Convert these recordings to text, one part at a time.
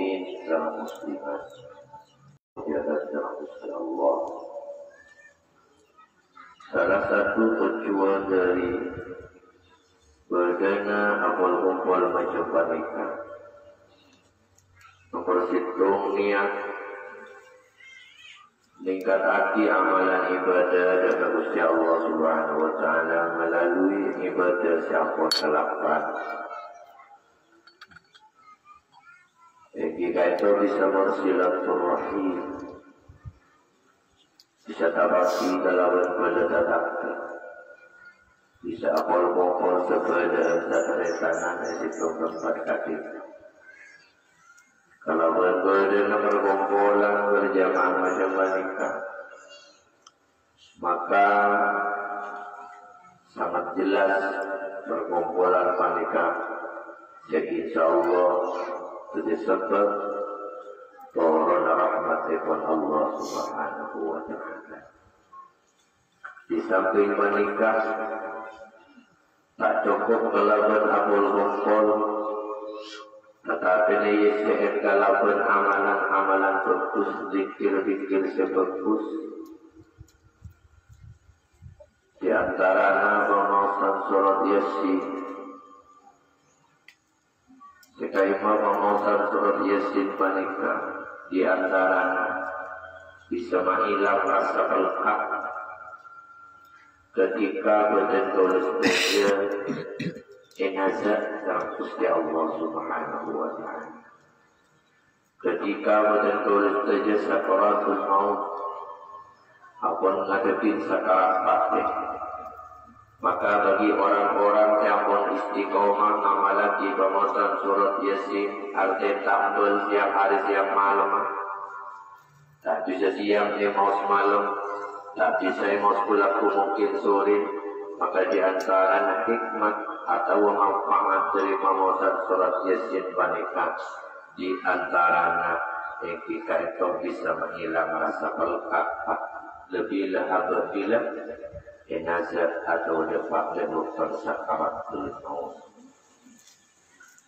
muslimin dan muslimat yang dirahmati Allah. Salah satu tujuan dari berdana awal kumpul macam pernikahan mempersitung niat meningkatkan amalan ibadah dan Gusti Allah Subhanahu wa taala melalui ibadah siapa kelapan. Jika itu bisa bersilaturahim, bisa tabaki dalam berdadak, bisa akal-akal sebeda dan itu tempat kaki. Kalau berguna berkumpulan berjamaah macam menikah, maka sangat jelas berkumpulan menikah. Jadi insyaallah itu sebab turun rahmat dari Allah Subhanahu wa taala. Di samping menikah tak cukup melakukan amal kumpul, tetapi ini kalaupun amalan-amalan bagus, zikir-zikir sebagus. Di antara pengawasan surat Yasin, jika imam pengawasan surat Yasin menikah, di antara bisa menghilang rasa pelkat ketika bertulis saja jenazah dalam Gusti Allah Subhanahu wa taala. Ketika bertulis saja sakaratul maut, apun ngadepin sakarat mati, maka bagi orang-orang yang pun istiqomah amalan di pengawasan surat Yasin, artinya tampil siang hari siang malam, tak bisa siang dia mau semalam, tak bisa mau sepulaku mungkin sore, maka di antara hikmat atau manfaat dari pengawasan surat Yasin panikah, di antara yang kita itu bisa menghilang rasa pelkat lebihlah apabila jenazah atau dapat menemukan sakaratul maut.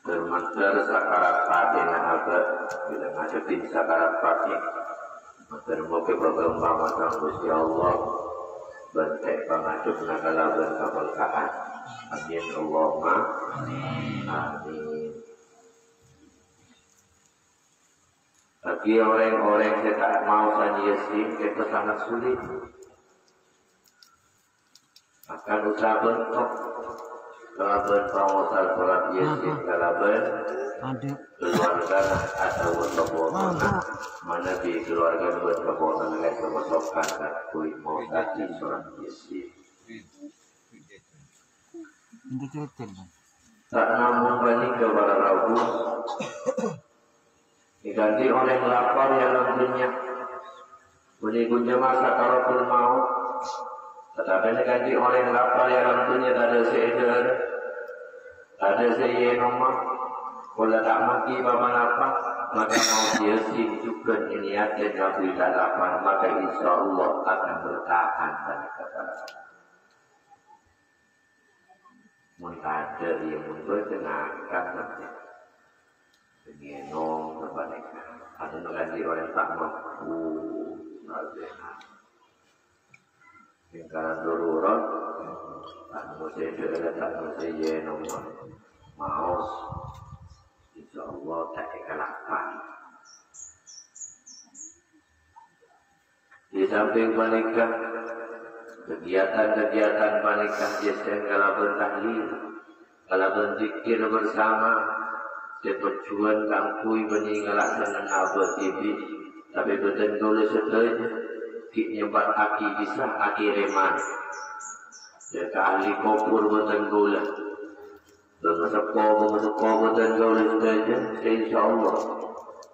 Bermantar sakarat patin abad bila ngadepin sakarat patin, maka moga berkembang matang Gusti Allah bentek pengadup nakala berkabulkaan. Amin Allahumma amin. Bagi orang-orang yang tak mau Yasin, itu sangat sulit. Akan usaha bentuk kalaban pengusaha surat Yasin, kalaban keluarga atau berkebonan, mana di keluarga berkebonan yang termasukkan dan kulit mau tadi surat Yasin. Tak namun balik kepada Rabu diganti oleh lapar yang dunia menikunya masa karatul maut, tetapi diganti oleh lapar yang dunia tak ada seedar, tak ada seyenoma, kalau tak mati bapak lapar, maka mau dia juga niat dan Nabi tak lapar, maka insya Allah akan bertahan dan kata mengkader yang berkenakan nanti mengenong kebanyakan ada mengganti orang tak mampu nalbehan lingkaran darurat tak mesti ada tak mesti yenong maus insyaallah tak kekalapan. Di samping menikah, kegiatan-kegiatan menikah biasanya kalau bertahlil, kalau berzikir bersama, seperjuan kangkui meninggalak dengan abad tibi, tapi betul setelahnya nyebat aki bisa aki reman. Jika ahli kopur betul mengesepoh betul saja, insyaAllah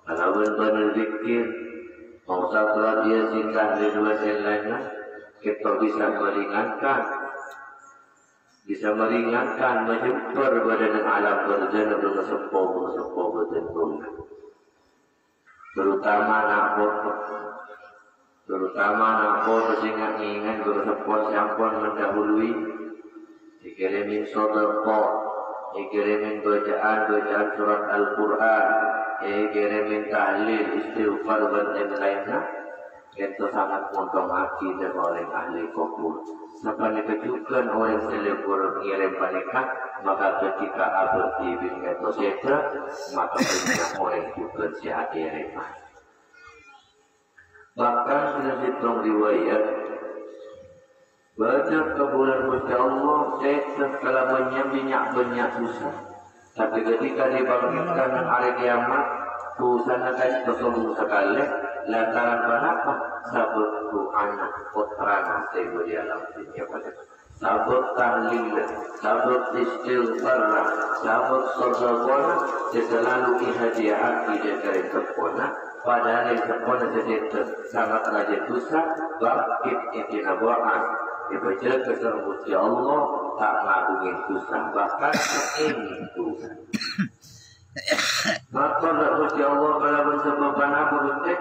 kalau benar-benar zikir, mau satu dia cinta di dua lainnya, kita bisa meringankan menjemput badan alam berjana mengesepoh betul. Terutama nak foto ingat bersepuan siapun mendahului dikirimin sedekah kirimin bacaan surat Al-Quran, kirimin tahlil, istighfar dan lainnya. Itu sangat montong hati dan oleh ahli kubur. Sampai dikejukan oleh selebur ngirim mereka, maka ketika abad ibn itu saja, maka banyak orang juga si hadirin. Bahkan sudah dihitung riwayat, banyak kebulan Gusti Allah setelah kelamannya banyak susah. Tapi ketika dibangkitkan hari kiamat, susahnya kan tersebut sekali. Lantaran kenapa? Sabut tu anak putra nasi di alam dunia pada. Sabut tahlil, sabut istighfar, sabut sedekah, selalu ihadiah hati dari sempurna. Padahal yang sempurna sedikit sangat rajin dosa, bangkit intina buat. Dibaca keserbuti Allah tak ngagungin dosa, bahkan ingin dosa. Maka Gusti Allah kalau bersebabkan apa betul?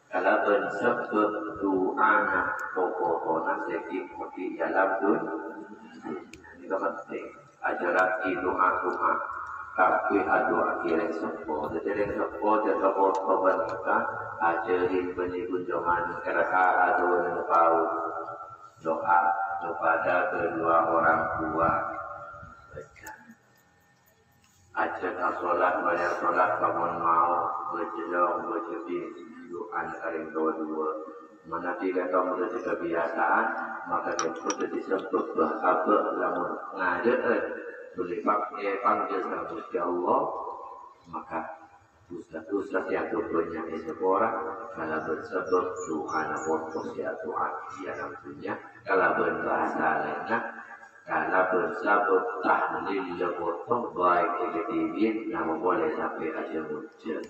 Kalau bersebut doa pokoknya sedikit mesti dalam dunia. Ini penting. Ajaran doa tapi doa kira semua. Jadi semua jatuh korban kita. Ajarin beri kunjungan kerana doa kepada kedua orang tua. Ajar solat banyak solat bangun mau berjelong berjepit doa kering dua mana tidak tahu menjadi kebiasaan maka kita disebut apa lamun ngajar boleh panggil sama Gusti Allah maka dosa-dosa yang banyak seorang kalau bersebut Tuhan untuk doa dia namanya kalau berbahasa lainnya kalau bersabut tahlil lebotong baik kegetibin nama boleh sampai aja muncul.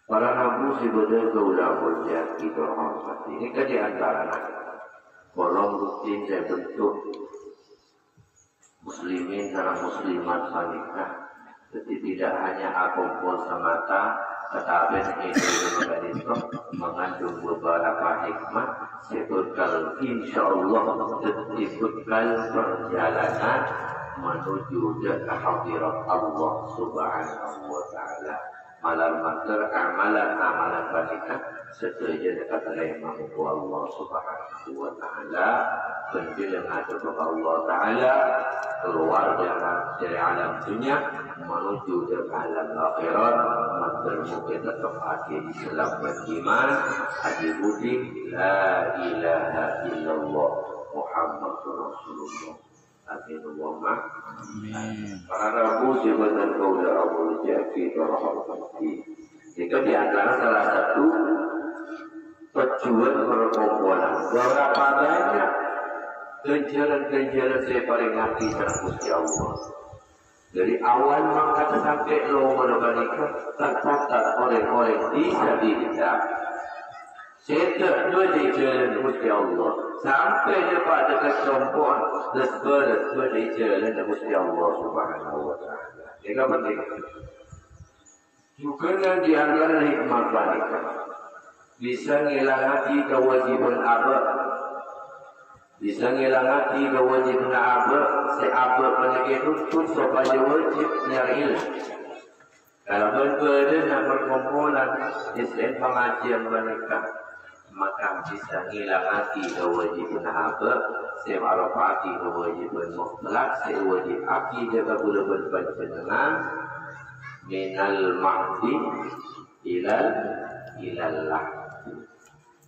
Para nabi sebenarnya ulama jati berhormat. Ini kan di antara bolong rutin dan bentuk muslimin dan muslimat wanita. Jadi tidak hanya akumpul semata, tetapi ini mengandung beberapa hikmah. Sebutkan insyaallah disebutkan perjalanan menuju ke hadirat Allah Subhanahu wa taala. Malam mater amalan wanita setuju dekat dengan Allah Subhanahu wa taala. Penjelasan kepada Allah taala keluar dari alam dunia menuju ke alam akhirat mungkin tetap hati Islam beriman hati budi la ilaha illallah Muhammadur Rasulullah. Amin. Para rabu jabatan kaulah Abu Jaki Rahmati. Jika di antara salah satu tujuan perkumpulan berapa banyak kejaran-kejaran saya paling hati dengan Gusti Allah. Dari awal maka sampai lo menikah tercatat orang-orang bisa dihindak. Setelah dua di jalan Gusti Allah sampai kepada kesombongan dan di jalan Gusti Allah Subhanahu wa taala. Ini penting. Juga di antara hikmah wanita bisa ngilangati kewajiban abad. Bisa ngilangati kewajiban abad. Seabad menikah itu supaya wajib nyari ilmu. Kalau berbeda dan perkumpulan Islam pengajian menikah maka bisa ngilangati kewajiban abad. Semarapati kewajiban mutlak. Sewajib aki jaga gula berpanjangan minal mahdi ilallah.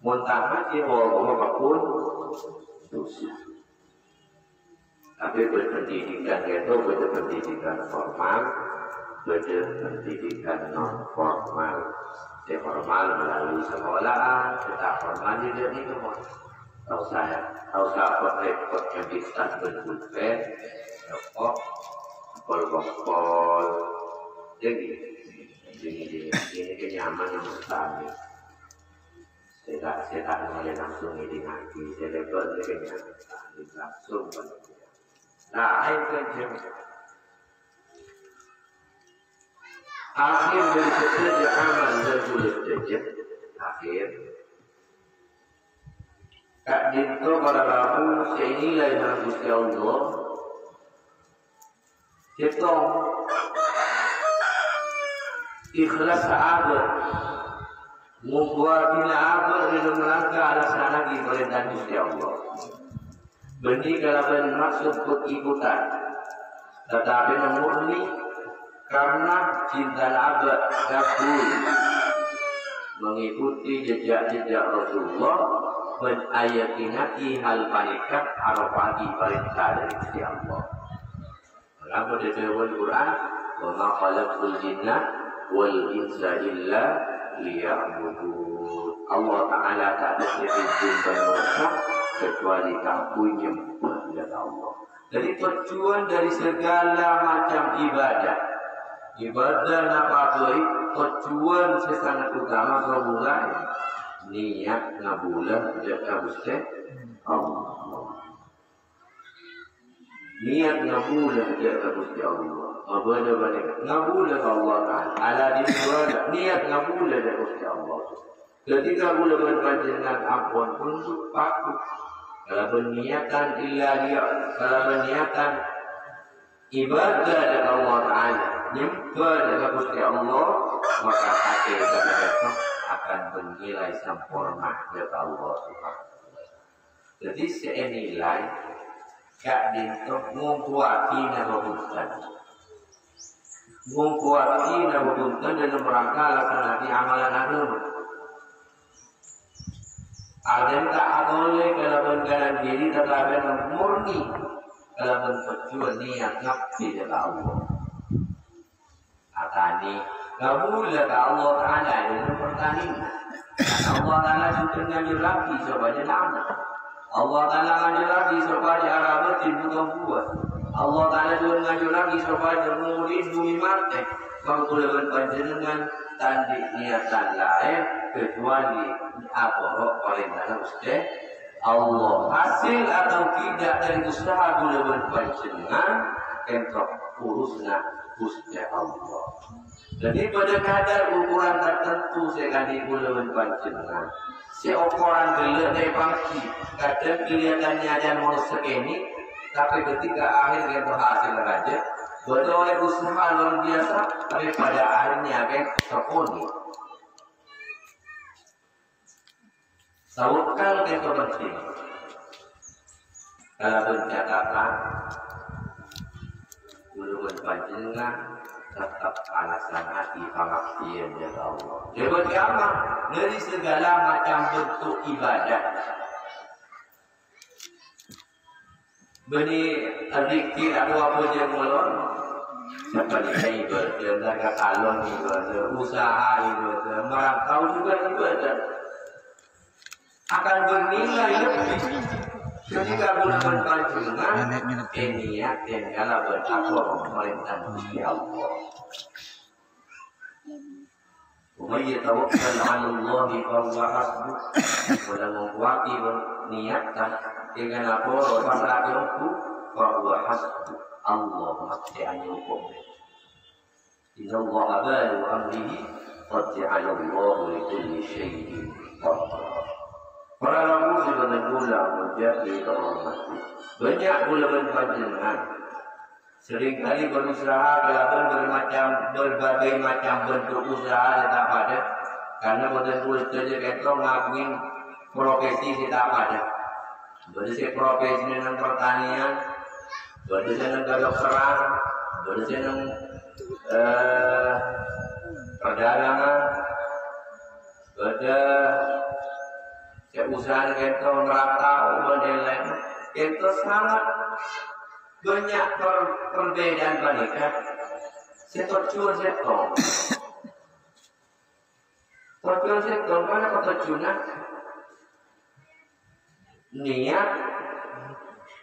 Muntah si orang pun dosa. Tapi berpendidikan itu berpendidikan formal, berpendidikan non formal. Formal melalui sekolahan, tidak formal juga ini semua. Tahu repot yang bisa berbuat, repot, pol, jadi ini kenyaman yang utama. Saya mulai langsung ini nanti, saya lebar dengan langsung. Nah, itu akhir dari setiap amal dan tulis jejak akhir. Kak Dinto para rabu seinilai dengan Gusti Allah Kita ikhlas sahabat membuat bina abad dalam rangka alasan perintah Gusti Allah. Benih kalau bermaksud ikut-ikutan, tetapi murni karena cinta abad kabul mengikuti jejak-jejak Rasulullah menayakini hal panikat arafati perintah dari Gusti Allah. Maka di dalam Quran, "Wa ma khalaqtul jinna wal insa illa liya'budun." Allah Taala tak ada jin dan manusia kecuali kamu menyembah kepada Allah. Jadi tujuan dari segala macam ibadah apa baik, tujuan sesangat utama bermula niat ngabulah jaga Gusti Allah. Niat ngabulah jaga Gusti Allah. Abada balik ngabulah Allah Taala. Ala diswala niat ngabulah jaga Gusti Allah. Ketika boleh berpanjangan ampun untuk takut. Kalau berniatan illa dia, kalau berniatan ibadah dari Allah Taala, nyembah dari Gusti Allah, maka hati kita akan bernilai sempurna dari Allah Subhanahu. Jadi senilai kak dintuk membuati nama bukan, membuati nama bukan dalam rangka laksanakan amalan agama. Ada yang tak boleh kalau berjalan diri tetapi murni kalau bertujuan niat nafsi dari Allah. Atani kabullah ke Allah Taala dalam pertandingan. Allah Taala juga ngambil lagi supaya lama. Allah Taala ngambil lagi supaya Arab bukan buat. Allah Taala juga ngambil lagi supaya melindungi mati. Kalau boleh berpanjangan tanda niatan lain kecuali apa perintah Gusti Allah. Hasil atau tidak dari usaha boleh berpanjangan untuk urusnya Gusti Allah. Jadi pada kadar ukuran tertentu sekali boleh berpanjangan. Seukuran gelap dari pangki kadang kelihatannya ada mau segini, tapi ketika akhir kita hasil raja betul oleh usaha luar biasa, tapi pada akhirnya akan terpenuhi. Tawakal itu penting. Kalau bercakap, belum berpanjangan, tetap alasan hati pengabdian dari Allah. Dia berjamaah dari segala macam bentuk ibadah. Beni adik aku apa je mulon. Seperti ibadah, jaga salon ibadah, usaha ibadah, merantau juga ibadah. Akan bernilai lebih ketika bulan berpanjangan niat dan kalau bertakwa memerintah Gusti Allah. Wa yatawakkal 'ala Allah fa huwa hasbuh. Wala membuati niatan dengan apa pasrah itu fa huwa hasbuh. Allah mesti anyukum. Inna Allah balu amrihi qad ja'ala Allah li kulli syai'in qadra. Para rabu sudah menggula menjadi kehormatan. Banyak gula berpanjangan. Seringkali berusaha melakukan berbagai macam bentuk usaha tetap ada. Karena betul saja kita ngakuin profesi tetap ada. Berisi profesi dengan pertanian, berisi dengan kedokteran, berisi dengan perdagangan, usaha kita merata modelen itu sangat banyak perbedaan mereka. Tujuan sektor mana ketujuan niat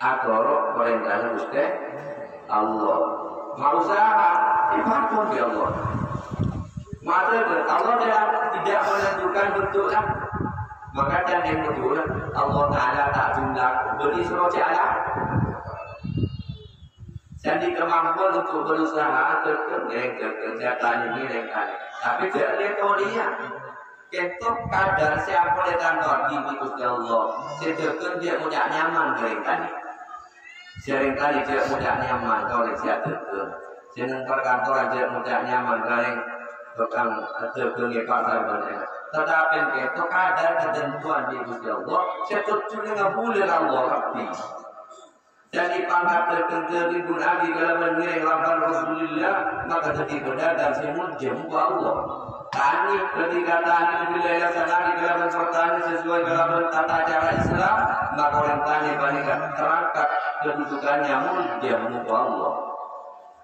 atau perintah Gusti Allah. Mau usaha dibantu di Allah. Maka Allah tidak menentukan bentuknya. Maka dan yang kedua Allah Ta'ala tak jumlah beri suruh jalan. Jadi kemampuan untuk berusaha kerjaan ini kali. Tapi tidak dia itu kadar siapa yang kantor di Gusti Allah. Sedangkan dia mudah nyaman seringkali dia mudah nyaman kalau dia sedangkan. Senang perkantoran aja mudah nyaman kali tukang tergengi pasar banyak. Tetapi itu ada ketentuan di Gusti Allah. Sebetulnya nggak boleh Allah rapi. Jadi pangkat tertentu pun ada dalam menilai lapan Rasulullah maka ketika datang semua jemu Allah. Tani ketika tani wilayah sana di dalam bertani sesuai dalam tata cara Islam maka orang tani bandingkan terangkat kedudukannya jemu Allah.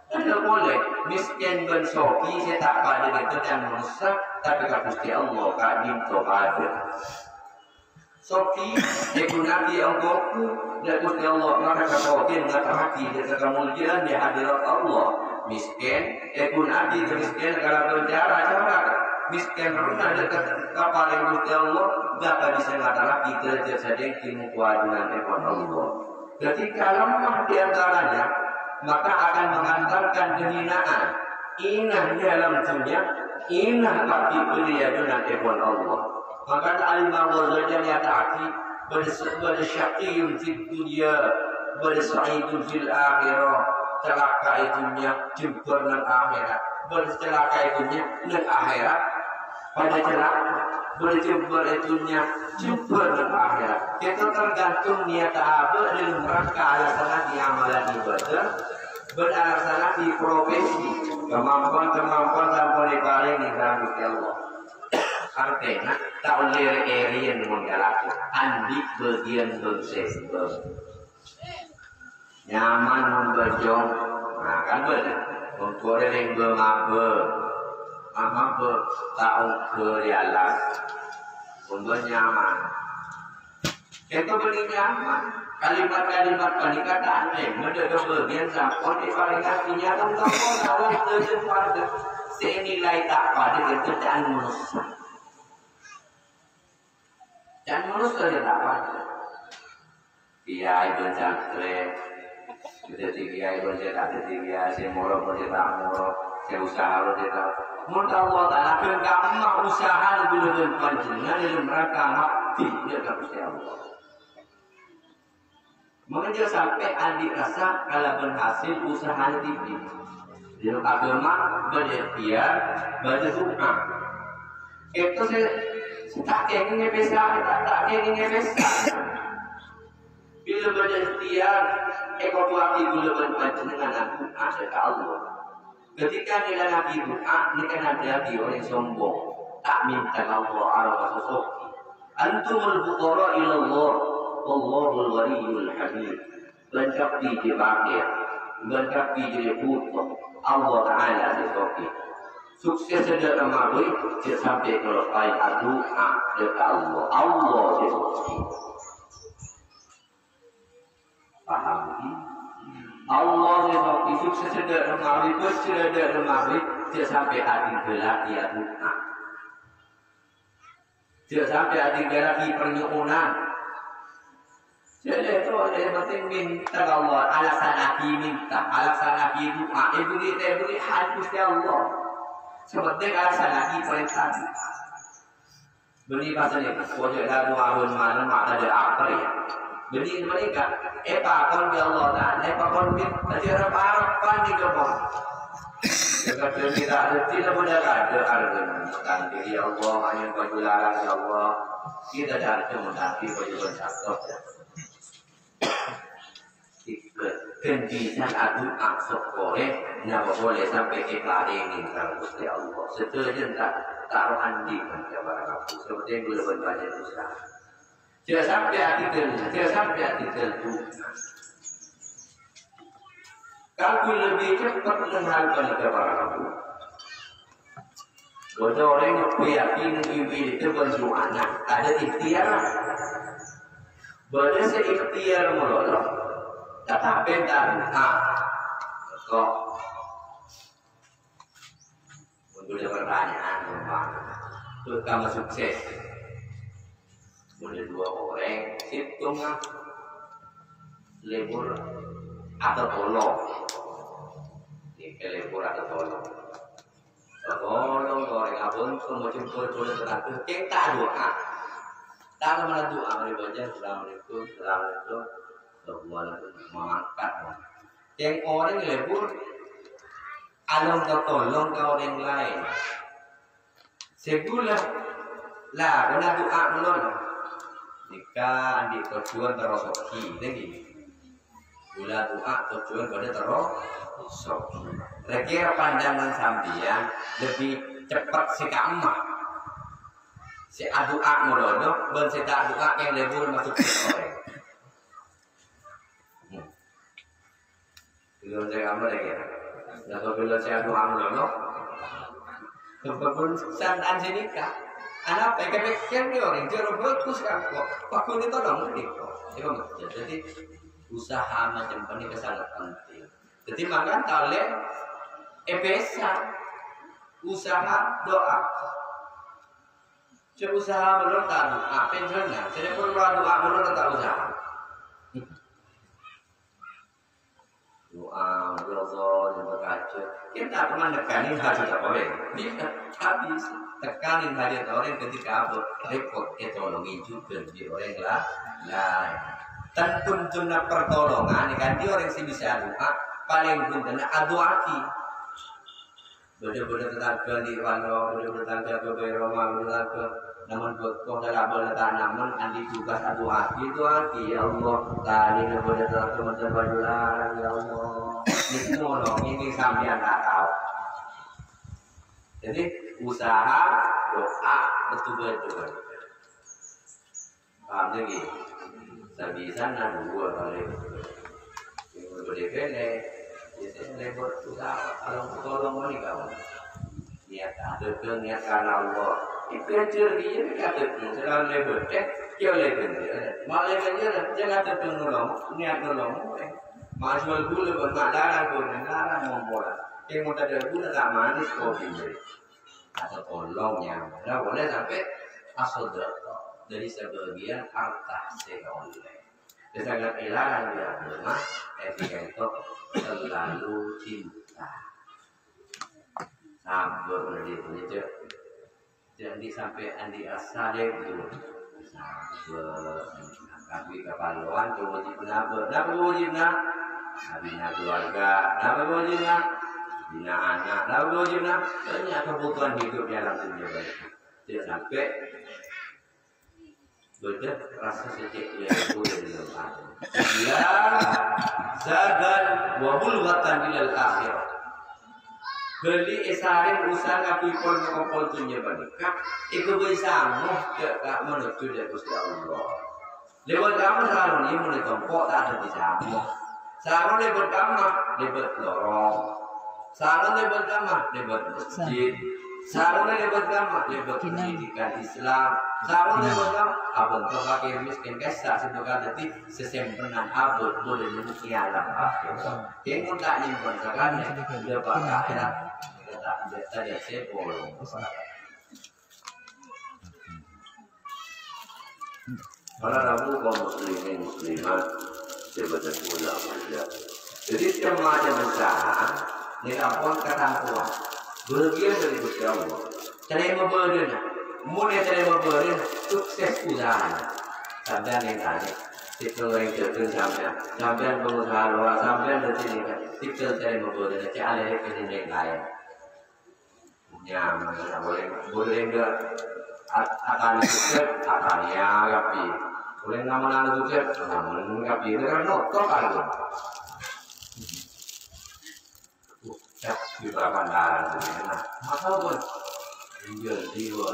Tidak boleh miskin dan soki saya tak pada itu dan merusak tapi Gusti Allah kadim tobat. Soki Nabi Allahku dan Gusti Allah maka katakan mengatakan dia kemuliaan di hadirat Allah miskin Nabi miskin kalau berjarak jarak miskin pernah dekat kapal Gusti Allah dapat bisa mengatakan kita sedang timu kewajiban Allah. Ketika lemah di antaranya maka akan mengantarkan kehinaan inah dalam dunia inah bagi kemuliaan Allah. Maka al-Imam Ghazali menyatakan bersyaqiyun fid dunya bersa'idun fil akhirah celaka itunya jempol dan akhirat bercelaka itunya dan akhirat pada celaka berjempol itunya jempol dan akhirat itu tergantung niat apa dalam rangka alasan di amalan ibadah beralasan di profesi kemampuan sampai paling di dalam Allah. Artinya tak boleh area menggalakkan andi bagian bersebut nyaman membajong nah kan benar untuk yang bermabuk mabuk tahu berialas untuk nyaman itu beri nyaman kalimat-kalimat perkataan mendadak bagian sampai di paling artinya tentang orang terjadi senilai tak pada kerjaan manusia. Dan menurut saya tak apa. Kiai berjangkrik, jadi kiai berjangkrik, jadi kiai si moro berjangkrik moro, si usaha berjangkrik. Menurut Allah Taala bergamma usaha lebih lebih panjangnya dalam rangka hati dia kepada Allah. Mengajar sampai adik rasa kalau berhasil usaha tinggi. Dalam agama berikhtiar, berdoa. Itu tak ingin besar, tak ingin besar. Bila berikhtiar, ekotuati bila berpanjangan aku ada ke Allah. Ketika nilai Nabi doa, ini kan ada orang sombong, tak minta Allah arwah sesuatu. Antumul fuqara ila Allah, Allahul Waliyul Hamid. Lengkap di bakir, lengkap di butuh Allah Taala sesuatu. Sukses saja Ramadan, dia sampai kalau ayat doa dekat Allah, Allah sesuatu. Paham ini? Allah sesuatu sukses saja Ramadan, saja Ramadan, dia sampai hati gelap dia doa. Dia sampai hati gelap di pernyuunan. Jadi itu yang penting minta Allah, alasan Nabi minta, alasan Nabi doa, beri hadis ya Allah. Seperti alasan Nabi perintah. Beri pasal ini, wajah lalu ahun mana ada apa ya? Beri mereka, pakon ya Allah Taala, pakon minta cara apa ni kebon. Jika kita tidak boleh ada argumen diri Allah hanya baju larang ya Allah, kita cari kemudahan baju bersatu. Kendisan adu aksok boleh, nyawa boleh sampai ikhlarin kalau Gusti Allah. Setuju tak taruh andi kepada aku. Seperti yang boleh berbaca Islam. Tidak sampai artikel itu. Kalau lebih cepat menghalkan kepada aku. Ada orang yang yakin itu bentuk anak, ada ikhtiar. Boleh seikhtiar melolong. Tetapi dan kok untuk pertanyaan itu kamu sukses mulai 2 orang hitung lebur atau tolong ini lebur atau tolong orang abang semua jempol terakhir kita doa tak mana doa baca Assalamualaikum mengangkat yang orang lebur along tolong ke orang lain. Segulah lah kena doa melon. Jika andi tujuan terosoki, lagi. Gula doa tujuan pada terosoki. Kira pandangan sampeyan lebih cepat sekamah. Si doa melon, ben si doa yang lebur masuk ke orang. Belum saya ambil lagi. Nah, kalau saya doa melon, kebun santan sinika. Anak pikir dia orang dia bagus kan kok. Pakun itu dong itu jadi usaha macam ini sangat penting. Jadi makan tale ebesa usaha doa. Coba usaha belum tahu apa yang sebenarnya. Jadi pun doa belum tahu usaha. Doa berdoa dan berkaca. Kita pernah tekanin hati orang. Kita habis tekanin hati orang ketika repot tolongin juga di orang lain. Dan kuntuna pertolongan kan dia orang sih bisa doa paling kuntuna aduaki. Beda-beda tetangga di Wano, beda-beda tetangga ke Roma, beda-beda namun kau dalam bertanaman andi tugas aduaki itu ya Allah tadi beda tetangga macam bajulan ya Allah. Ini semua ini sampean tak tahu. Jadi usaha doa betul-betul. Paham lagi? Sebisa nak dua kali. Yang berbeda, biasanya lebar usaha. Kalau tolong mana kau? Niat ada ke niat karena Allah. Itu yang ceria kata tu. Selalu lebar, kau lebar dia. Malah lebar dia jangan terpenolong, niat nolong. Masuk gula bermaklarang pun, larang membuat. Yang mau ada gula tak manis kau pilih. Atau tolongnya, dah boleh sampai asal dari sebagian harta seoleh. Sangat elarang dia rumah, itu selalu cinta. Sabar itu, jadi sampai andi asal itu. Sabar, tapi kepaluan wajib naber, bina keluarga, wajibnya, bina anak, wajibnya, banyak kebutuhan hidup yang langsung dia balik. Tidak sampai betul rasa secek yang boleh dilakukan. Ya, zagal wabul watan ilal akhir. Beli esarin usaha kapipol mengopol tunya balik. Itu bisa kak menuju dari Gusti Allah. Lewat kamu sarung ini mulai tompok tak ada di sana. Sarung lewat kamu lewat lorong. Sarung lewat kamu lewat masjid. Sarung lewat kamu lewat pendidikan Islam. Sarung lewat kamu abang terpakai miskin kesak sebagai detik sesempenan abang boleh menuki alam akhir. Kamu tak nyimpan sekali dia pakai akhirat. Kita tadi saya bolong. Para rabu kaum muslimin muslimat sebagai ulama ya. Jadi setiap macam usaha ni apun ketampuan. Bagian dari Gusti Allah. Terima berden. Mulai terima berden sukses usaha. Sampai yang tadi. Tikul yang terkena sampai pengusaha luar sampai di sini kan. Tikul terima berden. Cakap lagi ke sini lain. Nyaman boleh enggak akan sukses akan ya tapi boleh nama sukses namun tapi itu kan notok kan cak di belakang dalam nah masa pun jual liwa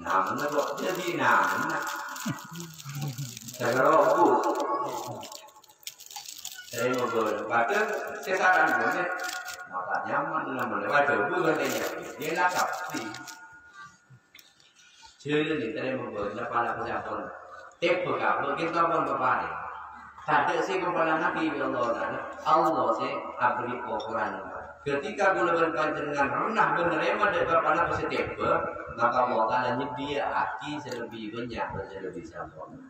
namun kok jadi namun saya robu saya mau bahkan saya saran boleh maka nyaman namun lewat bukan dia nak kapsi chơi thì đây một người nó qua là có con tiếp của cả vợ cái con bapak này tak ada sih kepada Nabi Allah sih abdi Quran ketika bulan panjenengan rendah menerima dari bapak Nabi setiap maka Allah Ta'ala nyedia hati selebih banyak dan selebih sempurna.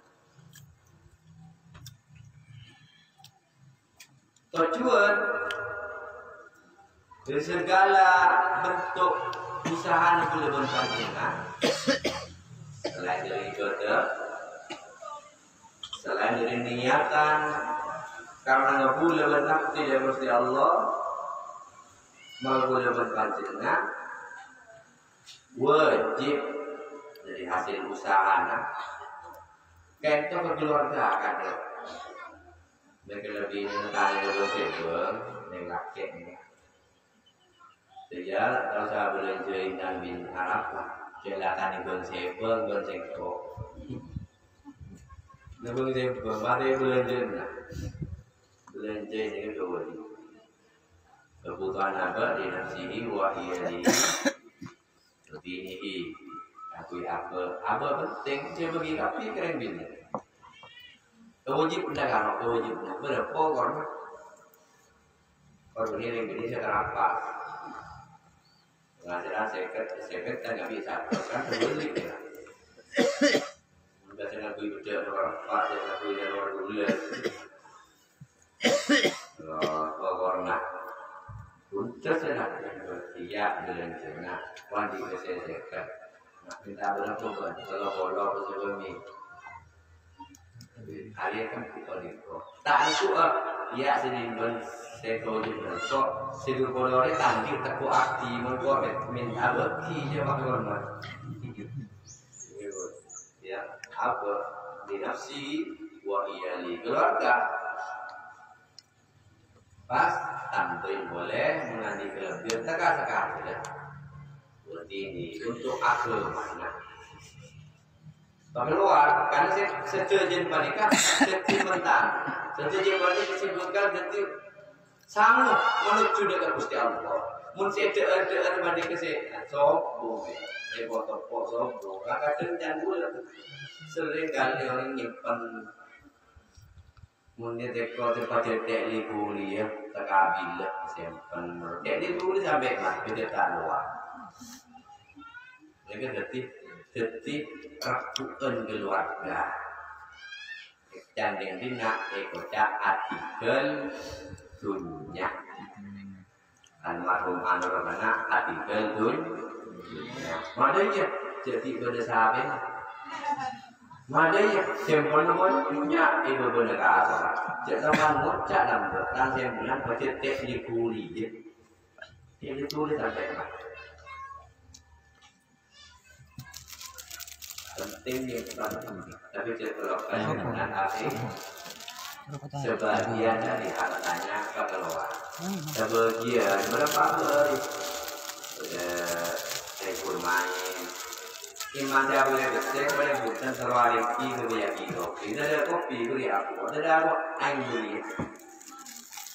Tujuan dari segala bentuk usaha yang bulan panjenengan selain dari ibadah, selain dari niatan, karena nggak boleh benar tidak Gusti Allah, menggunakan panjenengan wajib dari hasil usaha anak kento ke keluarga kan mereka lebih mengenai bersebut dengan kakek sejak kalau saya belanja dan bin Arab silakan bersebut bersebut Nabung saya berbagai belanja ini dua kebutuhan apa di nafsihi wa iyalihi lebih ini apa penting dia bagi kapi keren bini kewajib dagang kewajib berapa korban ini yang bini saya terapa nggak jelas seket kan nggak bisa kan terbeli ya biasanya aku ikut dia orang pak dia aku yang luar dulu corona untuk senang dia dengan senang wandi kesesekan minta berapa kalau bodoh sebelum hari kan kita lihat tak itu ya sini seko juga so sedu kolore tangki teko akti mengko minta beki dia pakai hormat ya apa di nafsi wa iyali keluarga pas tampil boleh mengandi kelebihan sekali ya seperti ini untuk agama keluar karena sejajan panika sentimental sejajan panika disebutkan jadi sangat menuju dekat Gusti Allah mun ada banding ke sombong foto sombong kadang jangan sering kali orang nyimpan munnya teko tempat cetek liburi ya tekabil simpan dek liburi sampai mas beda luar jadi rakuan keluarga dan yang dina ekocak artikel dunia almarhum anak artikel dunia madanya jadi pada sahabat madanya simpan punya ibu bernegara jangan bangun dalam bertang simpan baca teknik kuli ini tulis sampai mas penting yang tapi cekelokkan dengan hati sebagian dari hartanya keluar sebagian berapa kali saya bermain iman saya boleh saya boleh bukan terwari itu dia itu ada kopi itu dia aku ada air beli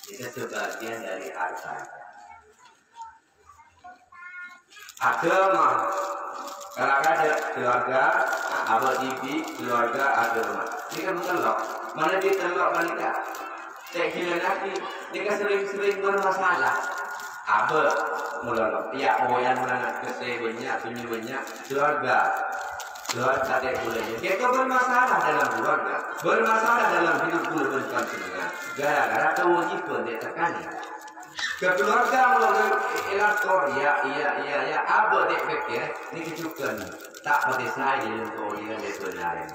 itu sebagian dari harta agama kalau ada keluarga abah ibu keluarga agama ini kan bukan loh mana dia terlok wanita tak kira lagi dia kan sering bermasalah abah mulai ya yang mana kesehariannya punya banyak keluarga tak boleh dia kan bermasalah dalam keluarga bermasalah dalam hidup keluarga panjenengan gara-gara kewajiban dia tekan keluarga melalui elektor ya abah dia pikir ini kecukupan tak pada saya untuk dia sebenarnya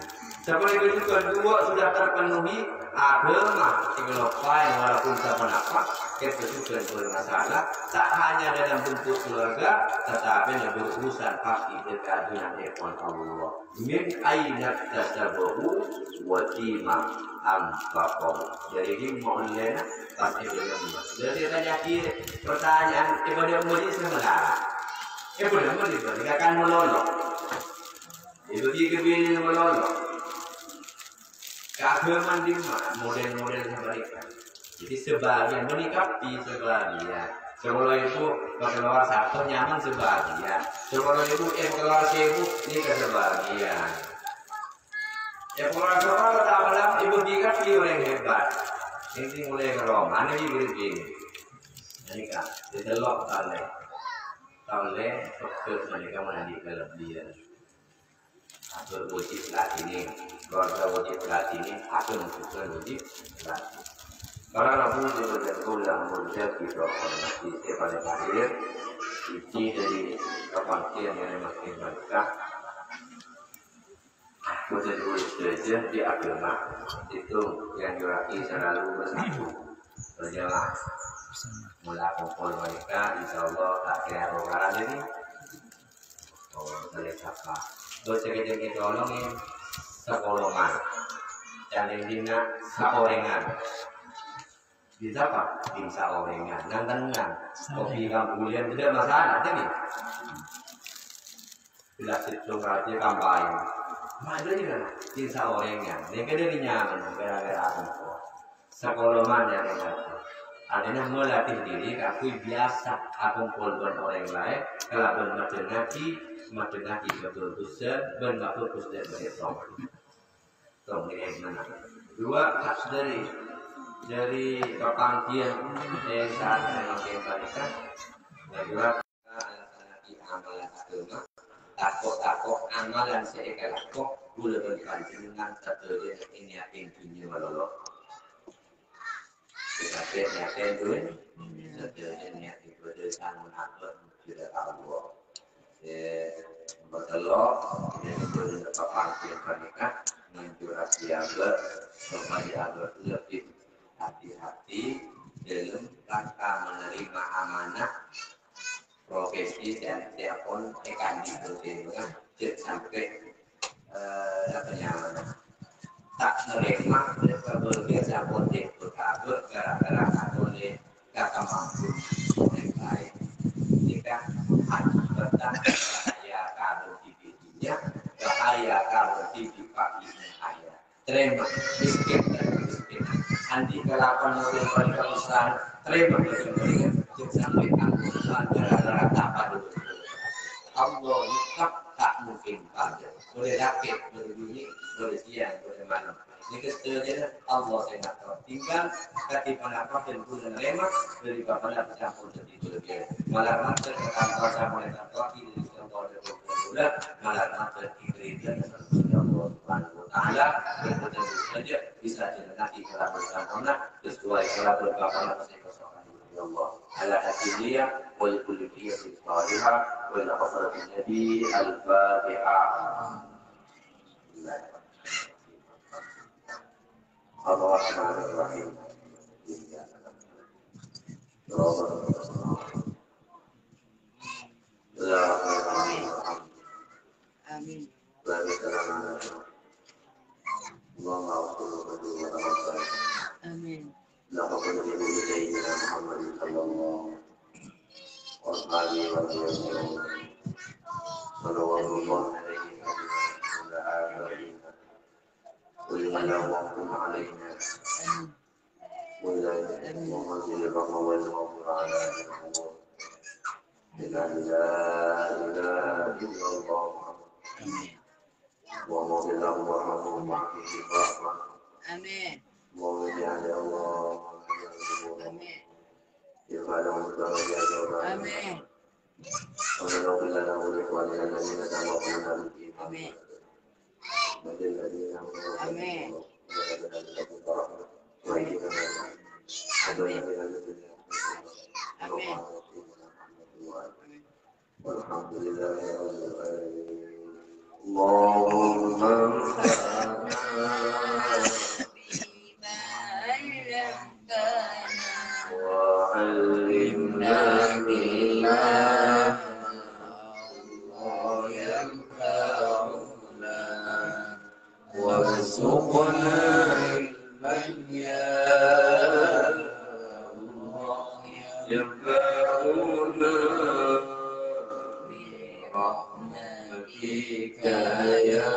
seperti kecukupan dua sudah terpenuhi agama kelopai walaupun sependapat kecukupan bermasalah tak hanya dalam bentuk keluarga tetapi lebih urusan pasti dekat dengan ekon Allah min aina tasabahu wa qima amfaqo jadi ini maunya pasti belum jadi tanya pertanyaan kepada murid sebenarnya boleh murid akan melolok itu dia kebini melolok keagamaan di mana model-model mereka jadi sebagian menikapi sebagian sebelum itu keluar satu nyaman sebagian sebelum itu keluar sewu ini ke sebagian keluar tak malam ibu dikapi orang hebat ini mulai ngeroman ini gini ini kan ditelok tale fokus mereka menjadi kelebihan aku wajib latih keluarga wajib latih aku menunjukkan wajib latih kalau aku juga yang menjadi kita hormati pada akhir isi dari kepastian yang makin mereka aku jadi belajar di agama itu yang diraki selalu bersatu berjalan Mula kumpul mereka, insya Allah tak kira orang ini. Oh, selesai apa? Terus kita tolongin sekolongan, jangan dina seorengan. Bisa apa? Bisa orengan, nang kopi kampulian tidak masalah, jadi. Bila situ kerja kampanye, mana juga bisa orengan. Mereka dari nyaman, gara-gara apa? Sekolongan yang ada. Adanya melatih diri, aku biasa aku kumpul orang lain, kalau bermacam-macam betul-betul bermaksud dari tong ini mana? Dua khas dari perpangkian saat memakai barisan, kedua anak-anak amalan agama, takut amalan seekor boleh berkaitan dengan terjadi ini yang dunia melolok. Kita niatkan dulu, terjadi niat ibadah menakut tidak Allah. Bertelok, yang itu perpangkian pernikahan menjurat siaga supaya lebih hati-hati dalam rangka menerima amanah profesi dan telepon akan diberikan sampai kenyamanan tak menerima berbeda politik berkabut gara-gara oleh kata mampu yang lain jika hati bertanya bahaya kalau dibidinya bahaya kalau dibipaki bahaya terima miskin dan miskin anti kelakuan yang mereka besar terima mereka sampai angkutan gara-gara apa dulu Allah tak mungkin pada boleh rakyat boleh bunyi boleh siang boleh malam ini kesetujuan Allah yang akan tinggal ketika apa dan bulan lemak dari bapak campur jadi boleh malah master kantor sama dengan kaki di kantor bulan malah master diberi dan Allah Subhanahu Wa Taala betul saja bisa nanti kalau bersama sesuai kalau bapak ya Allah ala hadiya wal kulliyah salihah wal hafarat nabi al-fatihah Ar-Rahmanir-Rahim Amin. Amin. لقد نزل إلينا محمد صلى الله عليه وسلم صلوات الله عليه وعلى آله ولمن وقم علينا وإلى ومنزل الرحمة والمغفرة على الأمور لا إله إلا الله ومغفر له ورحمه ومغفر آمين Amin. وعلمنا بالله الله ينفعنا وارزقنا علما يا الله ينفعنا برحمتك يا